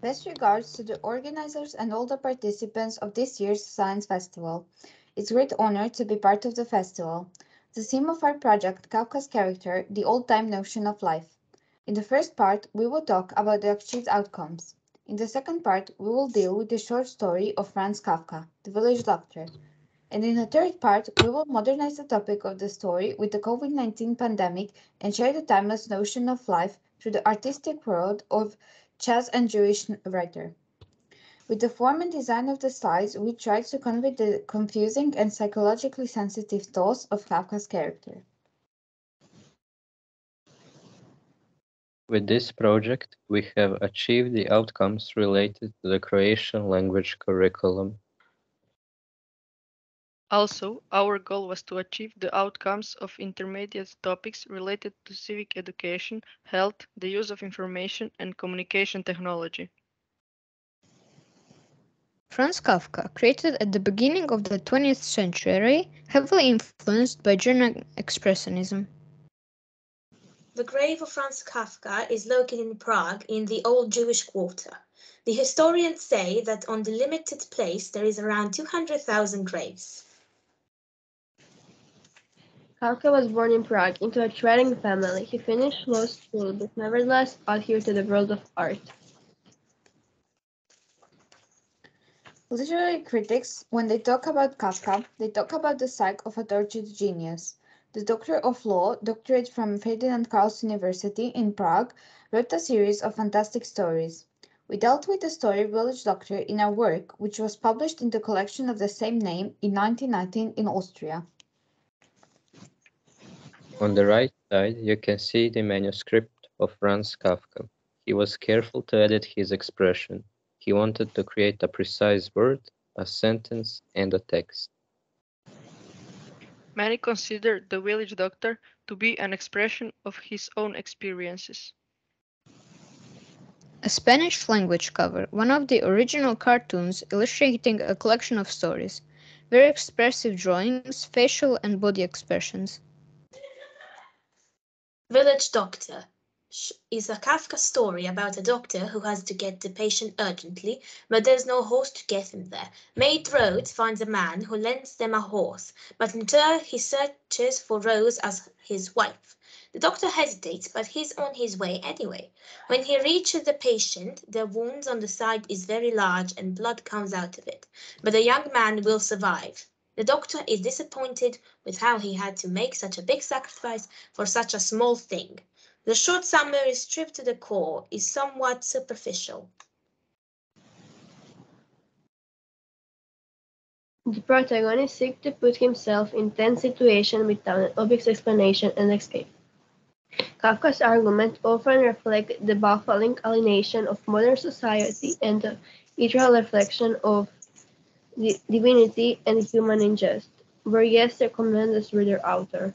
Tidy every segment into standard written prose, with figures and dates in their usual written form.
Best regards to the organizers and all the participants of this year's Science Festival. It's a great honor to be part of the festival. The theme of our project, Kafka's character, the old-time notion of life. In the first part, we will talk about the achieved outcomes. In the second part, we will deal with the short story of Franz Kafka, The Village Doctor. And in the third part, we will modernize the topic of the story with the COVID-19 pandemic and share the timeless notion of life through the artistic world of Czech and Jewish writer. With the form and design of the slides, we tried to convey the confusing and psychologically sensitive thoughts of Kafka's character. With this project, we have achieved the outcomes related to the Croatian language curriculum. Also, our goal was to achieve the outcomes of intermediate topics related to civic education, health, the use of information, and communication technology. Franz Kafka, created at the beginning of the 20th century, heavily influenced by German Expressionism. The grave of Franz Kafka is located in Prague in the Old Jewish Quarter. The historians say that on the limited place there is around 200,000 graves. Kafka was born in Prague into a trading family. He finished law school but nevertheless adhered to the world of art. Literary critics, when they talk about Kafka, they talk about the psyche of a tortured genius. The Doctor of Law, doctorate from Ferdinand Karls University in Prague, wrote a series of fantastic stories. We dealt with the story Village Doctor in our work, which was published in the collection of the same name in 1919 in Austria. On the right side, you can see the manuscript of Franz Kafka. He was careful to edit his expression. He wanted to create a precise word, a sentence, and a text. Many consider The Village Doctor to be an expression of his own experiences. A Spanish language cover, one of the original cartoons illustrating a collection of stories. Very expressive drawings, facial and body expressions. Village Doctor is a Kafka story about a doctor who has to get the patient urgently, but there's no horse to get him there. Maid Rhodes finds a man who lends them a horse, but in turn he searches for Rose as his wife. The doctor hesitates, but he's on his way anyway. When he reaches the patient, the wound on the side is very large and blood comes out of it, but the young man will survive. The doctor is disappointed with how he had to make such a big sacrifice for such a small thing. The short summary, stripped to the core, is somewhat superficial. The protagonist seeks to put himself in tense situation without an obvious explanation and escape. Kafka's argument often reflects the baffling alienation of modern society and the eternal reflection of the divinity and human injustice, where yes recommend us with their author.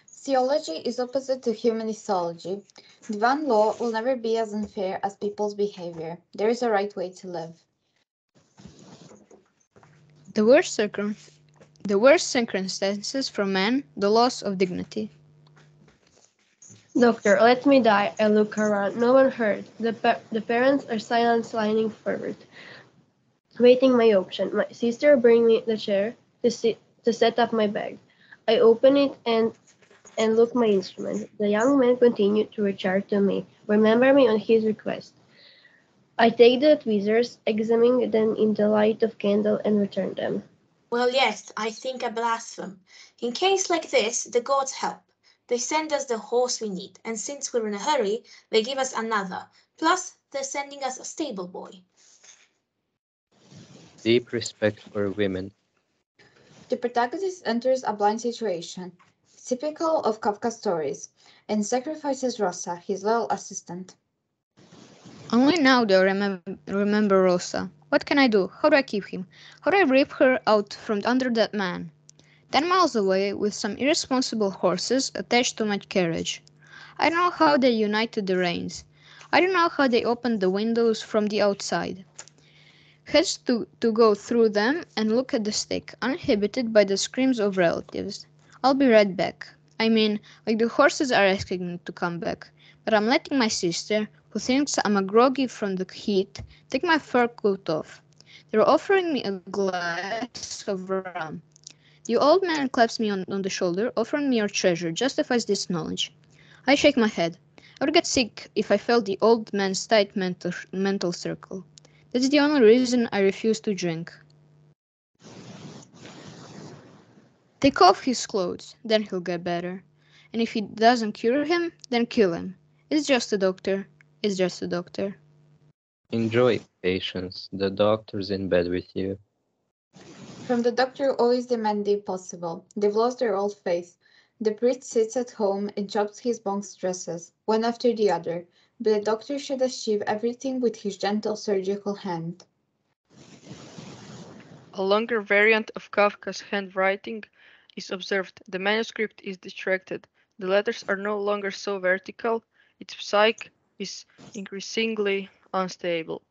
Theology is opposite to humanistology. Divine law will never be as unfair as people's behavior. There is a right way to live. The worst circumstances for man, the loss of dignity. Doctor, let me die. I look around. No one heard. The parents are silent, leaning forward, waiting my option. My sister bring me the chair to set up my bag. I open it and look my instrument. The young man continued to recharge to me, remember me on his request. I take the tweezers, examine them in the light of candle, and return them. Well, yes, I think I blaspheme. In case like this, the gods help. They send us the horse we need, and since we're in a hurry, they give us another. Plus, they're sending us a stable boy. Deep respect for women. The protagonist enters a blind situation, typical of Kafka's stories, and sacrifices Rosa, his loyal assistant. Only now do I remember Rosa. What can I do? How do I keep him? How do I rip her out from under that man? 10 miles away, with some irresponsible horses attached to my carriage. I don't know how they united the reins. I don't know how they opened the windows from the outside. Has to go through them and look at the stick, uninhibited by the screams of relatives. I'll be right back. I mean, like the horses are asking me to come back, but I'm letting my sister, who thinks I'm a groggy from the heat, take my fur coat off. They're offering me a glass of rum. The old man claps me on the shoulder, offering me your treasure justifies this knowledge. I shake my head. I would get sick if I felt the old man's tight mental circle. That's the only reason I refuse to drink. Take off his clothes, then he'll get better. And if it doesn't cure him, then kill him. It's just a doctor. It's just a doctor. Enjoy, patience. The doctor's in bed with you. From the doctor always demand the impossible. They've lost their old faith. The priest sits at home and chops his monk dresses, one after the other, but the doctor should achieve everything with his gentle surgical hand. A longer variant of Kafka's handwriting is observed. The manuscript is distracted. The letters are no longer so vertical. Its psyche is increasingly unstable.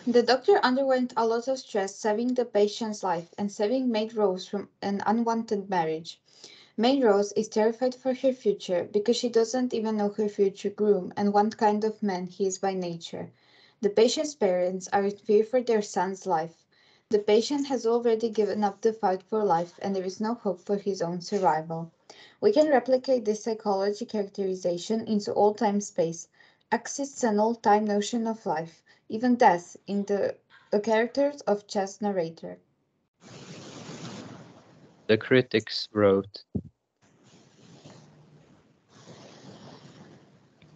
The doctor underwent a lot of stress saving the patient's life and saving Maid Rose from an unwanted marriage. Maid Rose is terrified for her future because she doesn't even know her future groom and what kind of man he is by nature. The patient's parents are in fear for their son's life. The patient has already given up the fight for life and there is no hope for his own survival. We can replicate this psychology characterization into all-time space. Exists an all-time notion of life, even death, in the characters of chess narrator. The critics wrote,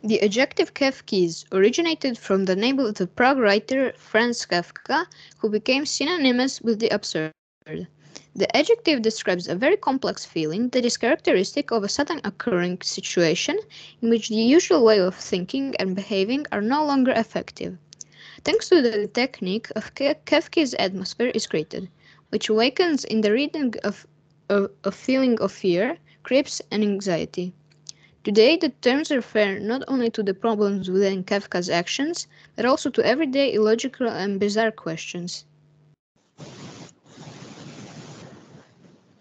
The adjective Kafkiz originated from the name of the Prague writer Franz Kafka, who became synonymous with the absurd. The adjective describes a very complex feeling that is characteristic of a sudden occurring situation in which the usual way of thinking and behaving are no longer effective. Thanks to the technique of Kafka's atmosphere is created, which awakens in the reading a feeling of fear, creeps, and anxiety. Today, the terms refer not only to the problems within Kafka's actions, but also to everyday illogical and bizarre questions.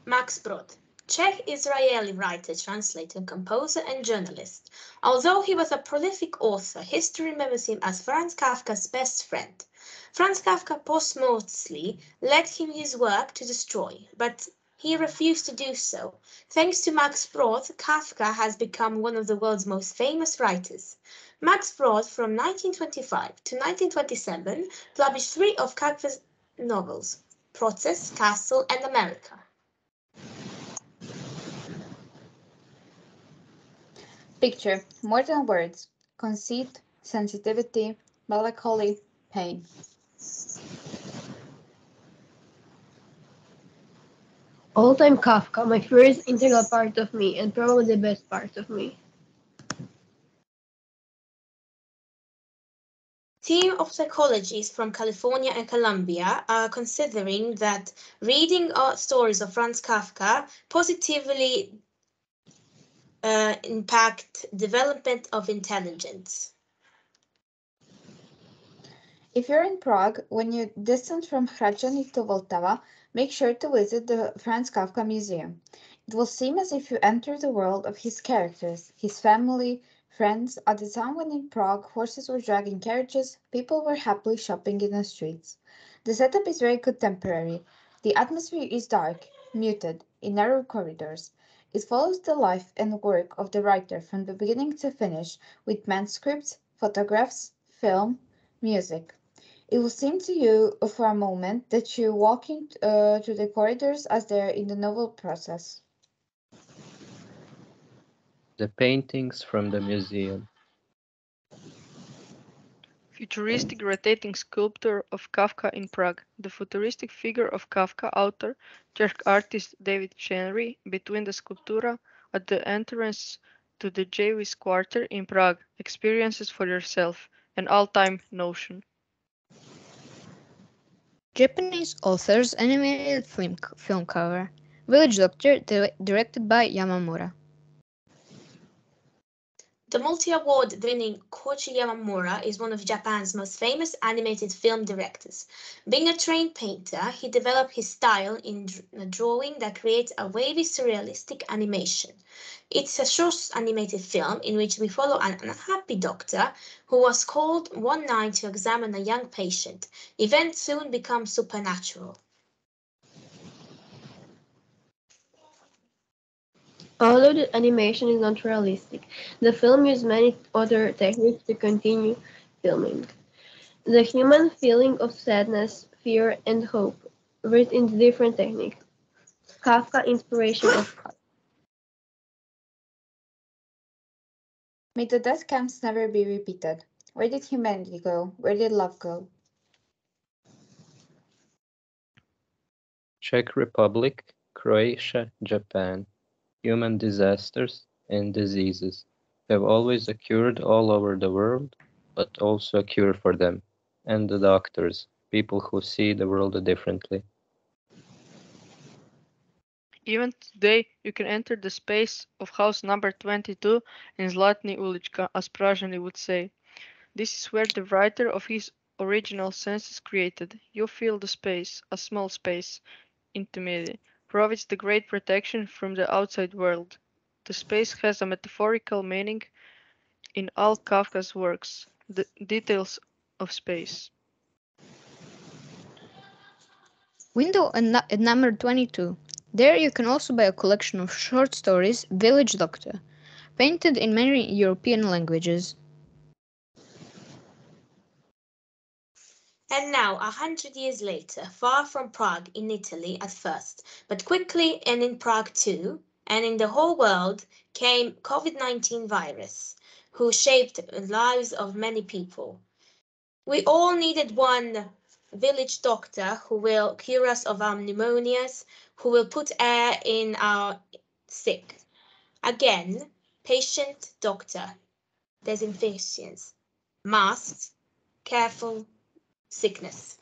Max Brod, Czech Israeli writer, translator, composer, and journalist. Although he was a prolific author, history remembers him as Franz Kafka's best friend. Franz Kafka posthumously led him his work to destroy, but he refused to do so. Thanks to Max Brod, Kafka has become one of the world's most famous writers. Max Brod, from 1925 to 1927, published 3 of Kafka's novels, Process, Castle, and America. Picture, more than words, conceit, sensitivity, melancholy, pain. All-time Kafka, my first integral part of me and probably the best part of me. Team of psychologists from California and Columbia are considering that reading stories of Franz Kafka positively impact development of intelligence. If you're in Prague, when you descend from Hradčany to Vltava, make sure to visit the Franz Kafka Museum. It will seem as if you enter the world of his characters, his family, friends. At the time when in Prague horses were dragging carriages, people were happily shopping in the streets. The setup is very contemporary. The atmosphere is dark, muted, in narrow corridors. It follows the life and work of the writer from the beginning to finish, with manuscripts, photographs, film, music. It will seem to you for a moment that you're walking through the corridors as they're in the novel process. the paintings from the museum. Futuristic rotating sculpture of Kafka in Prague. The futuristic figure of Kafka, author, Czech artist David Chenry, between the sculptura at the entrance to the Jewish quarter in Prague. Experiences for yourself, an all-time notion. Japanese author's animated film cover. Village Doctor, directed by Yamamura. The multi-award winning Koichi Yamamura is one of Japan's most famous animated film directors. Being a trained painter, he developed his style in a drawing that creates a wavy surrealistic animation. It's a short animated film in which we follow an unhappy doctor who was called one night to examine a young patient. Events soon become supernatural. Although the animation is not realistic, the film used many other techniques to continue filming. The human feeling of sadness, fear, and hope writ in different techniques. Kafka inspiration of May the death camps never be repeated. Where did humanity go? Where did love go? Czech Republic, Croatia, Japan. Human disasters and diseases have always occurred all over the world, but also a cure for them. And the doctors, people who see the world differently. Even today, you can enter the space of house number 22 in Zlatni Ulička, as Pražani would say. This is where the writer of his original senses created. You feel the space, a small space, intimate, provides the great protection from the outside world. The space has a metaphorical meaning in all Kafka's works, the details of space. Window at number 22. There you can also buy a collection of short stories, Village Doctor, painted in many European languages. And now, 100 years later, far from Prague in Italy at first, but quickly and in Prague too, and in the whole world, came COVID-19 virus, who shaped the lives of many people. We all needed one village doctor who will cure us of our pneumonias, who will put air in our sick. Again, patient, doctor, disinfections, masks, careful, sickness.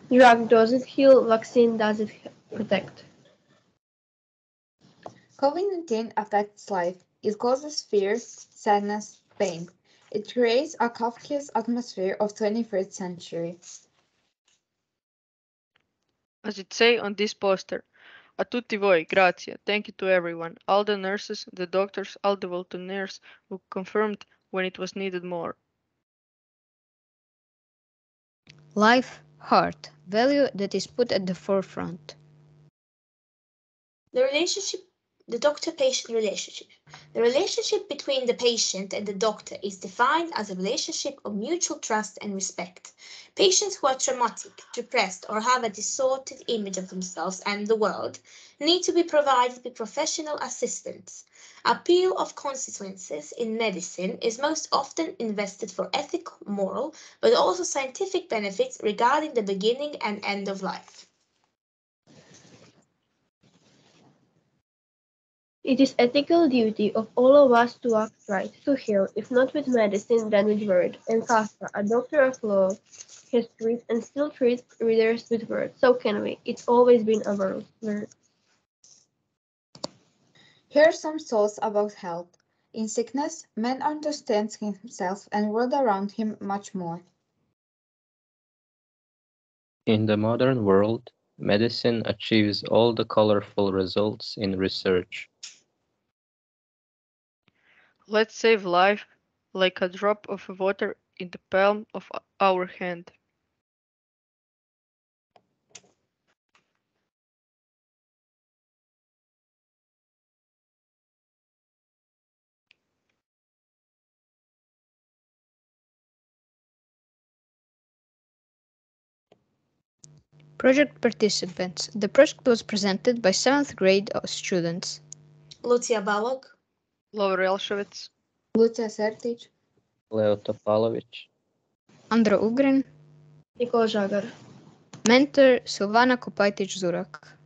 drug does it heal, vaccine does it protect. COVID-19 affects life. It causes fear, sadness, pain. It creates a Kafkaesque atmosphere of 21st century. As it say on this poster, a tutti voi, grazie, thank you to everyone, all the nurses, the doctors, all the volunteers who confirmed when it was needed more. Life, heart, value that is put at the forefront. The doctor-patient relationship. The relationship between the patient and the doctor is defined as a relationship of mutual trust and respect. Patients who are traumatic, depressed, or have a distorted image of themselves and the world need to be provided with professional assistance. Appeal of consequences in medicine is most often invested for ethical, moral, but also scientific benefits regarding the beginning and end of life. It is ethical duty of all of us to act right, to heal, if not with medicine, then with word. And Kafka, a doctor of law, has treated and still treats readers with words. So can we. It's always been a word. Here are some thoughts about health. In sickness, man understands himself and world around him much more. In the modern world, medicine achieves all the colorful results in research. Let's save life like a drop of water in the palm of our hand. Project participants. The project was presented by 7th grade students. Lucia Balog, Laura Elshevitz, Lucia Sertic, Leo Topalovic, Andra Ugrin. Nicole Žagar. Mentor Silvana Kopajtic-Zurak.